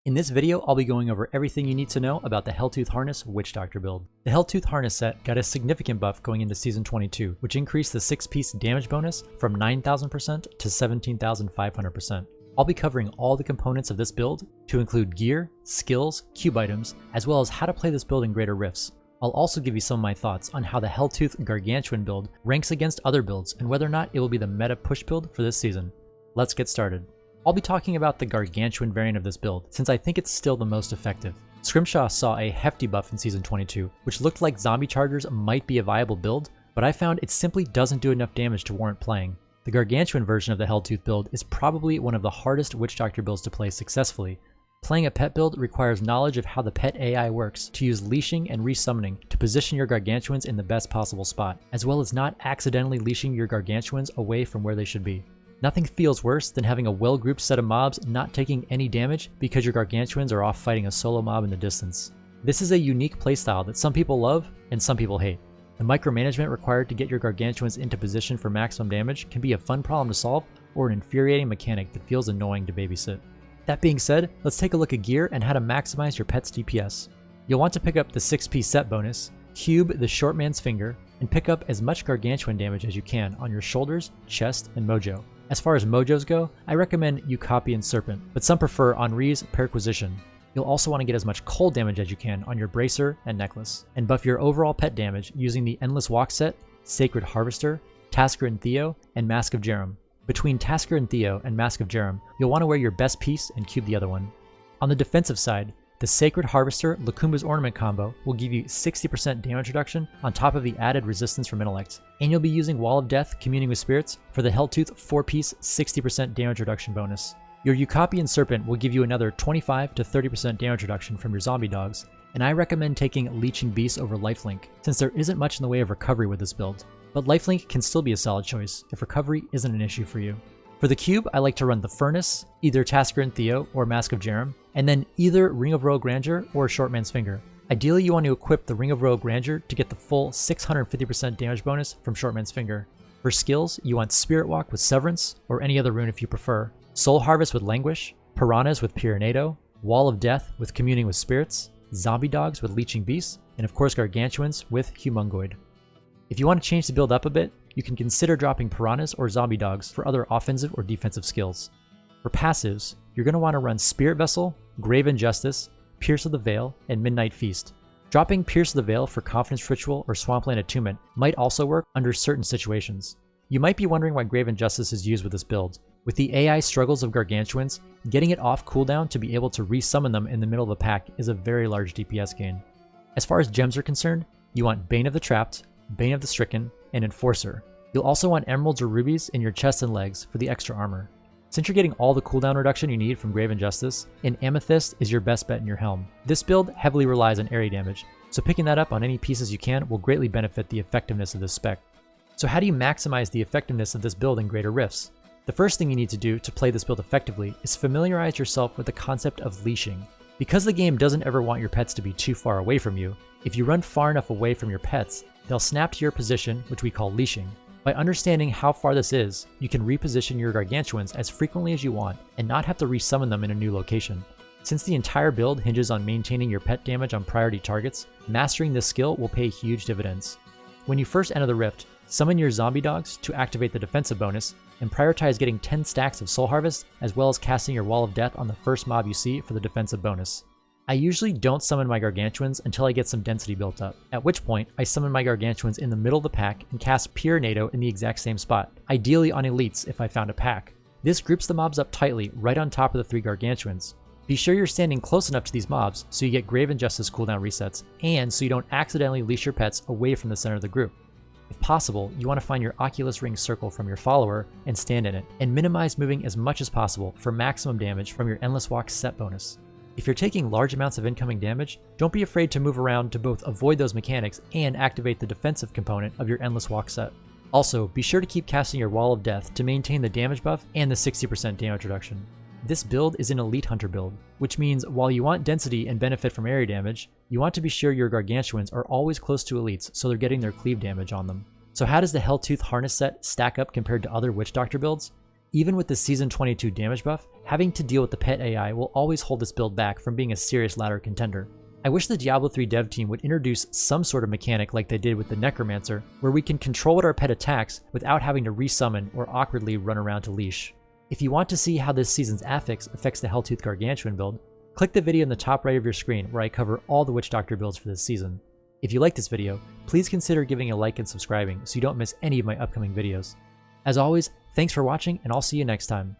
In this video, I'll be going over everything you need to know about the Helltooth Harness Witch Doctor build. The Helltooth Harness set got a significant buff going into Season 22, which increased the 6-piece damage bonus from 9,000% to 17,500%. I'll be covering all the components of this build, to include gear, skills, cube items, as well as how to play this build in greater rifts. I'll also give you some of my thoughts on how the Helltooth Gargantuan build ranks against other builds and whether or not it will be the meta push build for this season. Let's get started. I'll be talking about the Gargantuan variant of this build, since I think it's still the most effective. Scrimshaw saw a hefty buff in Season 22, which looked like zombie chargers might be a viable build, but I found it simply doesn't do enough damage to warrant playing. The Gargantuan version of the Helltooth build is probably one of the hardest Witch Doctor builds to play successfully. Playing a pet build requires knowledge of how the pet AI works to use leashing and resummoning to position your Gargantuans in the best possible spot, as well as not accidentally leashing your Gargantuans away from where they should be. Nothing feels worse than having a well-grouped set of mobs not taking any damage because your Gargantuans are off fighting a solo mob in the distance. This is a unique playstyle that some people love and some people hate. The micromanagement required to get your Gargantuans into position for maximum damage can be a fun problem to solve or an infuriating mechanic that feels annoying to babysit. That being said, let's take a look at gear and how to maximize your pet's DPS. You'll want to pick up the 6-piece set bonus, cube the short man's finger, and pick up as much Gargantuan damage as you can on your shoulders, chest, and mojo. As far as mojos go, I recommend Ukapi and Serpent, but some prefer Henri's Perquisition. You'll also want to get as much cold damage as you can on your Bracer and Necklace, and buff your overall pet damage using the Endless Walk set, Sacred Harvester, Tasker and Theo, and Mask of Jerem. Between Tasker and Theo and Mask of Jerem, you'll want to wear your best piece and cube the other one. On the defensive side, the Sacred Harvester Lakumba's Ornament combo will give you 60% damage reduction on top of the added resistance from Intellect, and you'll be using Wall of Death Communing with Spirits for the Helltooth 4-piece 60% damage reduction bonus. Your Ukapi and Serpent will give you another 25 to 30% damage reduction from your zombie dogs, and I recommend taking Leeching Beast over Lifelink, since there isn't much in the way of recovery with this build, but Lifelink can still be a solid choice if recovery isn't an issue for you. For the cube, I like to run the Furnace, either Tasker and Theo or Mask of Jerem, and then either Ring of Royal Grandeur or Short Man's Finger. Ideally, you want to equip the Ring of Royal Grandeur to get the full 650% damage bonus from Short Man's Finger. For skills, you want Spirit Walk with Severance, or any other rune if you prefer, Soul Harvest with Languish, Piranhas with Pyranado, Wall of Death with Communing with Spirits, Zombie Dogs with Leeching Beasts, and of course Gargantuans with Humungoid. If you want to change the build up a bit, you can consider dropping Piranhas or Zombie Dogs for other offensive or defensive skills. For passives, you're going to want to run Spirit Vessel, Grave Injustice, Pierce of the Veil, and Midnight Feast. Dropping Pierce of the Veil for Confidence Ritual or Swampland Attunement might also work under certain situations. You might be wondering why Grave Injustice is used with this build. With the AI struggles of Gargantuans, getting it off cooldown to be able to resummon them in the middle of the pack is a very large DPS gain. As far as gems are concerned, you want Bane of the Trapped, Bane of the Stricken, and Enforcer. You'll also want emeralds or rubies in your chest and legs for the extra armor. Since you're getting all the cooldown reduction you need from Grave Injustice, an Amethyst is your best bet in your helm. This build heavily relies on area damage, so picking that up on any pieces you can will greatly benefit the effectiveness of this spec. So how do you maximize the effectiveness of this build in greater rifts? The first thing you need to do to play this build effectively is familiarize yourself with the concept of leashing. Because the game doesn't ever want your pets to be too far away from you, if you run far enough away from your pets, they'll snap to your position, which we call leashing. By understanding how far this is, you can reposition your Gargantuans as frequently as you want and not have to resummon them in a new location. Since the entire build hinges on maintaining your pet damage on priority targets, mastering this skill will pay huge dividends. When you first enter the rift, summon your zombie dogs to activate the defensive bonus, and prioritize getting 10 stacks of Soul Harvest as well as casting your Wall of Death on the first mob you see for the defensive bonus. I usually don't summon my Gargantuans until I get some density built up, at which point I summon my Gargantuans in the middle of the pack and cast Pyranado in the exact same spot, ideally on elites if I found a pack. This groups the mobs up tightly right on top of the 3 Gargantuans. Be sure you're standing close enough to these mobs so you get Grave Injustice cooldown resets, and so you don't accidentally leash your pets away from the center of the group. If possible, you want to find your Oculus Ring circle from your follower and stand in it, and minimize moving as much as possible for maximum damage from your Endless Walk set bonus. If you're taking large amounts of incoming damage, don't be afraid to move around to both avoid those mechanics and activate the defensive component of your Endless Walk set. Also, be sure to keep casting your Wall of Death to maintain the damage buff and the 60% damage reduction. This build is an Elite Hunter build, which means while you want density and benefit from area damage, you want to be sure your Gargantuans are always close to elites so they're getting their cleave damage on them. So how does the Helltooth Harness set stack up compared to other Witch Doctor builds? Even with the Season 22 damage buff, having to deal with the pet AI will always hold this build back from being a serious ladder contender. I wish the Diablo 3 dev team would introduce some sort of mechanic like they did with the Necromancer, where we can control what our pet attacks without having to resummon or awkwardly run around to leash. If you want to see how this season's affix affects the Helltooth Gargantuan build, click the video in the top right of your screen where I cover all the Witch Doctor builds for this season. If you like this video, please consider giving a like and subscribing so you don't miss any of my upcoming videos. As always, thanks for watching and I'll see you next time.